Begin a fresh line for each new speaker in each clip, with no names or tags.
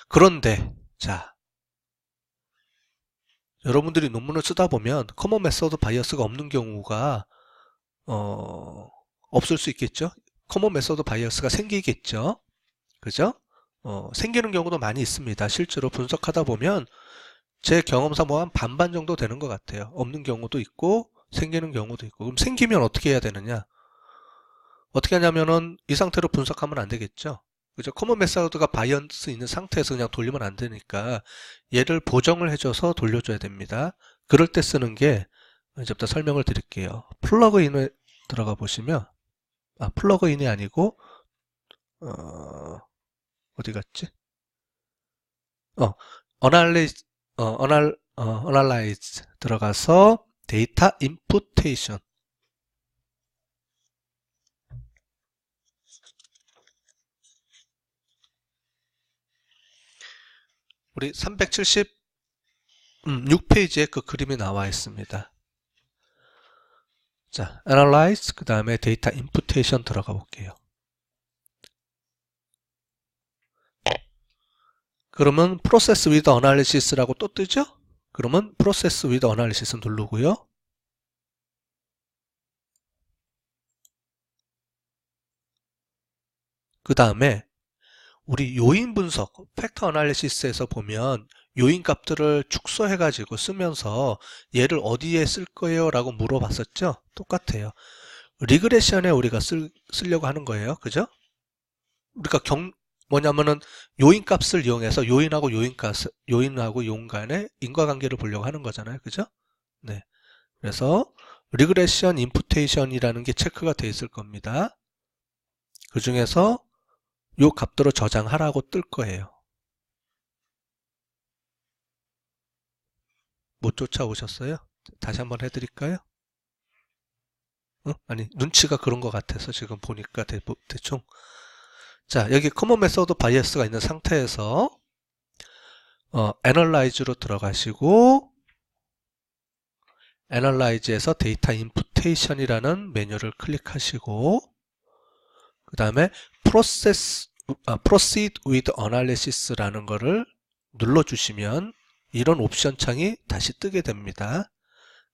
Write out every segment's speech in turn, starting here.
그런데 자, 여러분들이 논문을 쓰다 보면 커먼 메서드 바이어스가 없는 경우가 없을 수 있겠죠. 커먼 메서드 바이어스가 생기겠죠. 그죠? 생기는 경우도 많이 있습니다. 실제로 분석하다 보면 제 경험상 뭐 한 반반 정도 되는 것 같아요. 없는 경우도 있고 생기는 경우도 있고. 그럼 생기면 어떻게 해야 되느냐? 어떻게 하냐면은 이 상태로 분석하면 안 되겠죠. 그죠? 커먼 메서드가 바이어스 있는 상태에서 그냥 돌리면 안 되니까 얘를 보정을 해줘서 돌려줘야 됩니다. 그럴 때 쓰는 게 이제부터 설명을 드릴게요. 플러그인에 들어가 보시면 플러그인이 아니고 어디 갔지? 어널리즈 어널라이즈 들어가서 데이터 임푸테이션. 우리 376페이지에 그 그림이 나와 있습니다. 자, analyze 그 다음에 데이터 임푸테이션 들어가 볼게요. 그러면 process with analysis라고 또 뜨죠? 그러면 process with analysis 누르고요. 그 다음에 우리 요인 분석, 팩터 어널리시스에서 보면 요인 값들을 축소해가지고 쓰면서 얘를 어디에 쓸 거예요? 라고 물어봤었죠? 똑같아요. 리그레션에 우리가 쓰려고 하는 거예요. 그죠? 우리가 뭐냐면은 요인 값을 이용해서 요인하고 요인 간의 인과관계를 보려고 하는 거잖아요. 그죠? 네. 그래서 리그레션 임푸테이션이라는 게 체크가 돼 있을 겁니다. 그 중에서 요 값도로 저장하라고 뜰 거예요. 못 쫓아오셨어요? 다시 한번 해드릴까요? 아니, 눈치가 그런 것 같아서 지금 보니까 대충. 자, 여기 커먼 메서드 바이어스가 있는 상태에서 애널라이즈로 들어가시고 애널라이즈에서 데이터 임푸테이션이라는 메뉴를 클릭하시고 그 다음에 proceed with analysis라는 거를 눌러주시면 이런 옵션 창이 다시 뜨게 됩니다.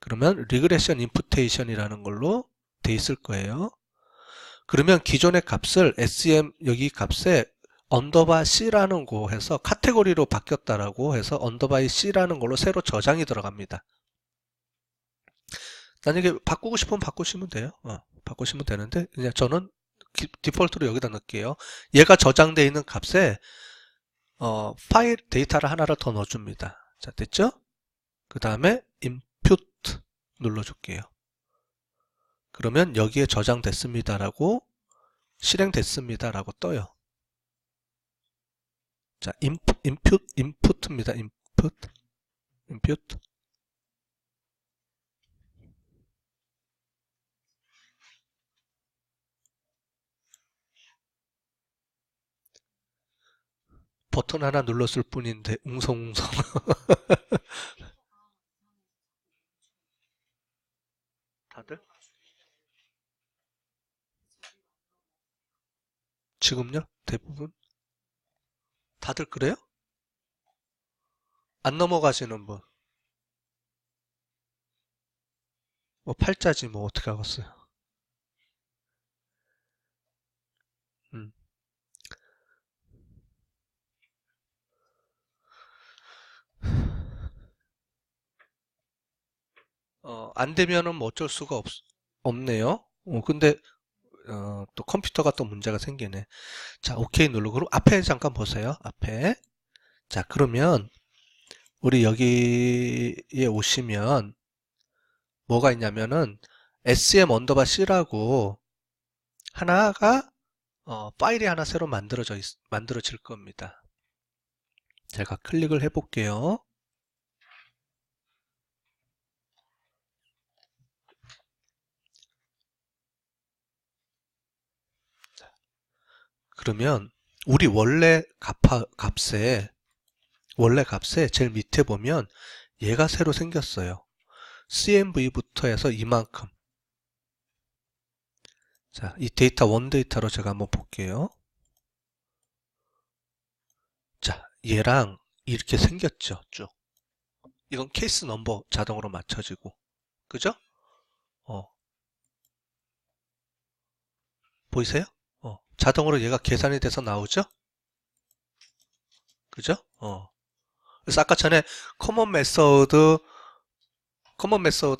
그러면 리그레션 임푸테이션이라는 걸로 돼 있을 거예요. 그러면 기존의 값을 SEM 여기 값에 언더바 C라는 거 해서 카테고리로 바뀌었다라고 해서 언더바 C라는 걸로 새로 저장이 들어갑니다. 만약에 바꾸고 싶으면 바꾸시면 돼요. 바꾸시면 되는데 그냥 저는 디폴트로 여기다 넣을게요. 얘가 저장되어 있는 값에 파일 데이터를 하나를 더 넣어줍니다. 자, 됐죠? 그 다음에 input 눌러줄게요. 그러면 여기에 저장됐습니다라고 실행됐습니다라고 떠요. 자, input입니다. input. 버튼 하나 눌렀을 뿐인데 웅성웅성. 다들? 지금요? 대부분? 다들 그래요? 안 넘어가시는 분? 뭐 팔자지 뭐 어떻게 하겠어요? 음. 안 되면은 뭐 어쩔 수가 없네요. 근데 또 컴퓨터가 또 문제가 생기네. 자, 오케이 누르고 그럼 앞에 잠깐 보세요. 앞에. 자, 그러면 우리 여기에 오시면 뭐가 있냐면은 SM 언더바 C라고 하나가 파일이 하나 새로 만들어질 겁니다. 제가 클릭을 해볼게요. 그러면 우리 원래 값에 제일 밑에 보면 얘가 새로 생겼어요. CMV부터 해서 이만큼. 자, 이 데이터 원 데이터로 제가 한번 볼게요. 자, 얘랑 이렇게 생겼죠, 쭉. 이건 케이스 넘버 자동으로 맞춰지고. 그죠? 어, 보이세요? 자동으로 얘가 계산이 돼서 나오죠? 그죠? 그래서 아까 전에 커먼 메서드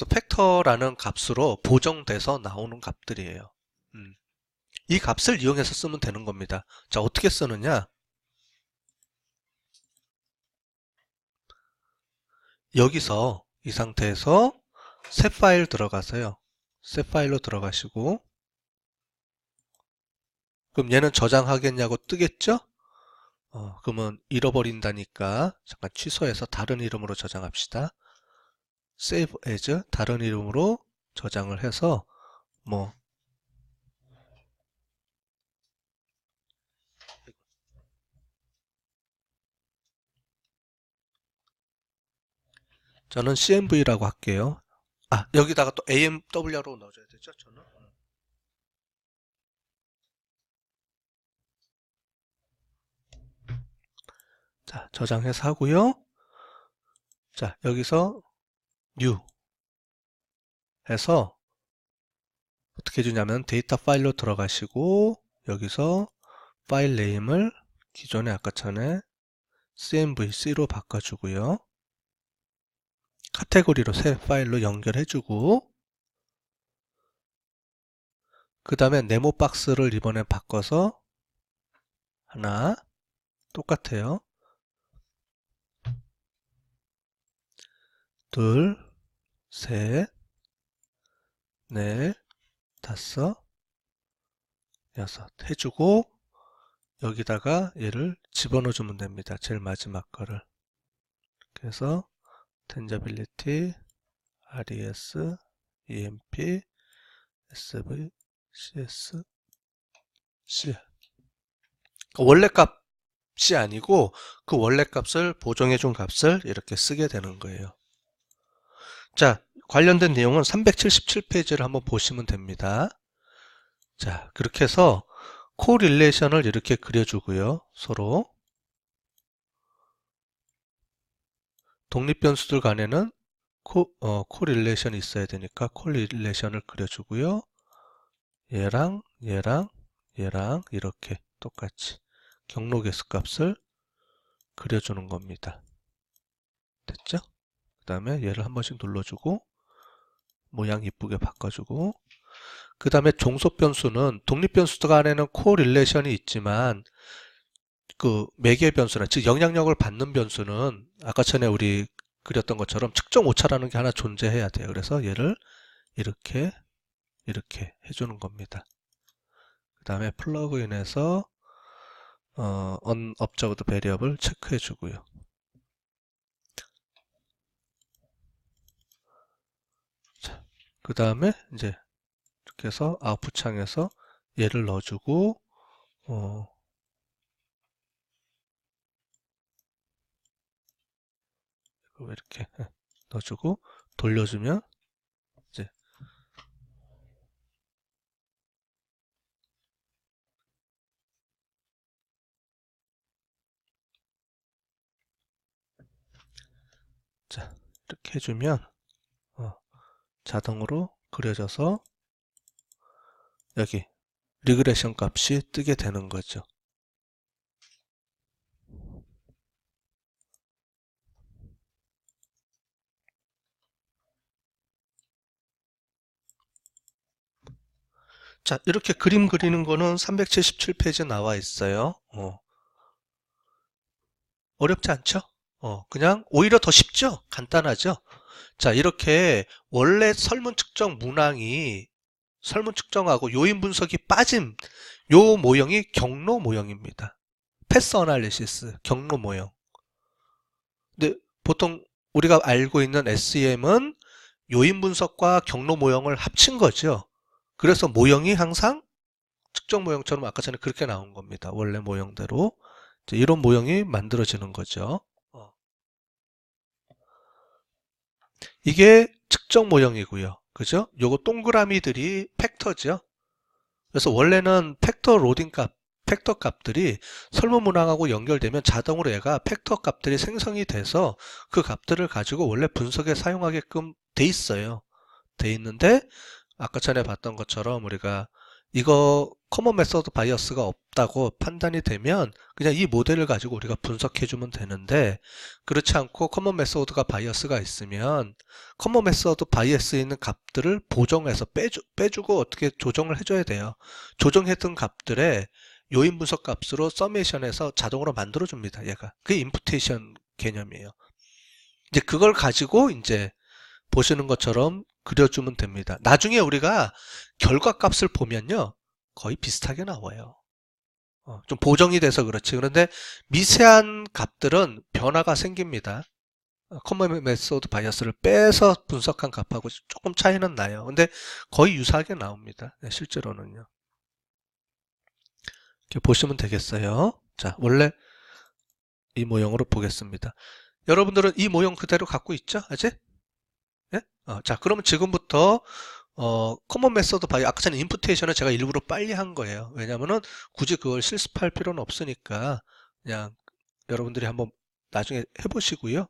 팩터라는 값으로 보정돼서 나오는 값들이에요. 이 값을 이용해서 쓰면 되는 겁니다. 자, 어떻게 쓰느냐? 여기서 이 상태에서 새 파일 들어가세요. 새 파일로 들어가시고, 그럼 얘는 저장하겠냐고 뜨겠죠? 그러면 잃어버린다니까 잠깐 취소해서 다른 이름으로 저장합시다. Save as 다른 이름으로 저장을 해서 뭐 저는 CMV라고 할게요. 여기다가 또 AMW로 넣어줘야 되죠, 저는. 자, 저장해서 하고요. 자, 여기서 new 해서 어떻게 해주냐면 데이터 파일로 들어가시고 여기서 파일 네임을 기존에 아까 전에 CMVC로 바꿔주고요. 카테고리로 새 파일로 연결해주고 그 다음에 네모 박스를 이번에 바꿔서 하나 똑같아요. 둘, 셋, 넷, 다섯, 여섯 해주고 여기다가 얘를 집어넣어 주면 됩니다. 제일 마지막 거를. 그래서 tangibility, res, emp, sv, cs, c. 원래 값이 아니고 그 원래 값을 보정해 준 값을 이렇게 쓰게 되는 거예요. 자, 관련된 내용은 377페이지를 한번 보시면 됩니다. 자, 그렇게 해서 코릴레이션을 이렇게 그려주고요. 서로 독립변수들 간에는 코릴레이션이 있어야 되니까 코릴레이션을 그려주고요. 얘랑 이렇게 똑같이 경로 개수 값을 그려주는 겁니다. 됐죠? 그 다음에 얘를 한 번씩 눌러주고 모양 이쁘게 바꿔주고 그 다음에 종속 변수는 독립 변수들 간에는 코릴레이션이 있지만 그 매개 변수나 즉 영향력을 받는 변수는 아까 전에 우리 그렸던 것처럼 측정 오차라는 게 하나 존재해야 돼요. 그래서 얘를 이렇게 해주는 겁니다. 그 다음에 플러그인에서 unobserved variable 체크해 주고요. 그 다음에 이제 이렇게 해서 아웃풋 창에서 얘를 넣어주고 이렇게 넣어주고 돌려주면 이제 자 이렇게 해주면 자동으로 그려져서 여기 리그레션 값이 뜨게 되는 거죠. 자, 이렇게 그림 그리는 거는 377페이지에 나와 있어요. 어렵지 않죠? 그냥 오히려 더 쉽죠? 간단하죠? 자, 이렇게 원래 설문 측정 문항이 설문 측정하고 요인 분석이 빠진 요 모형이 경로 모형입니다. 패스 어널리시스, 경로 모형. 근데 보통 우리가 알고 있는 SEM은 요인 분석과 경로 모형을 합친 거죠. 그래서 모형이 항상 측정 모형처럼 아까 전에 그렇게 나온 겁니다. 원래 모형대로. 이런 모형이 만들어지는 거죠. 이게 측정 모형이고요. 그죠? 요거 동그라미들이 팩터죠. 그래서 원래는 팩터 로딩 값, 팩터 값들이 설문 문항하고 연결되면 자동으로 얘가 팩터 값들이 생성이 돼서 그 값들을 가지고 원래 분석에 사용하게끔 돼 있어요. 돼 있는데 아까 전에 봤던 것처럼 우리가 이거 커먼 메서드 바이어스가 없다고 판단이 되면 그냥 이 모델을 가지고 우리가 분석해 주면 되는데, 그렇지 않고 커먼 메서드가 바이어스가 있으면 커먼 메서드 바이어스에 있는 값들을 보정해서 빼주고 어떻게 조정을 해줘야 돼요. 조정했던 값들의 요인 분석 값으로 서메이션해서 자동으로 만들어 줍니다. 얘가 그게 임푸테이션 개념이에요. 이제 그걸 가지고 이제 보시는 것처럼 그려주면 됩니다. 나중에 우리가 결과값을 보면요, 거의 비슷하게 나와요. 좀 보정이 돼서 그렇지. 그런데 미세한 값들은 변화가 생깁니다. 커먼 메소드 바이어스를 빼서 분석한 값하고 조금 차이는 나요. 근데 거의 유사하게 나옵니다. 네, 실제로는요. 이렇게 보시면 되겠어요. 자, 원래 이 모형으로 보겠습니다. 여러분들은 이 모형 그대로 갖고 있죠? 아직? 예? 자, 그러면 지금부터 커먼 메서드 바이 아까 전에 임푸테이션은 제가 일부러 빨리 한 거예요. 왜냐면은 굳이 그걸 실습할 필요는 없으니까 그냥 여러분들이 한번 나중에 해보시고요.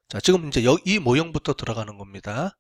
자, 지금 이제 이 모형부터 들어가는 겁니다.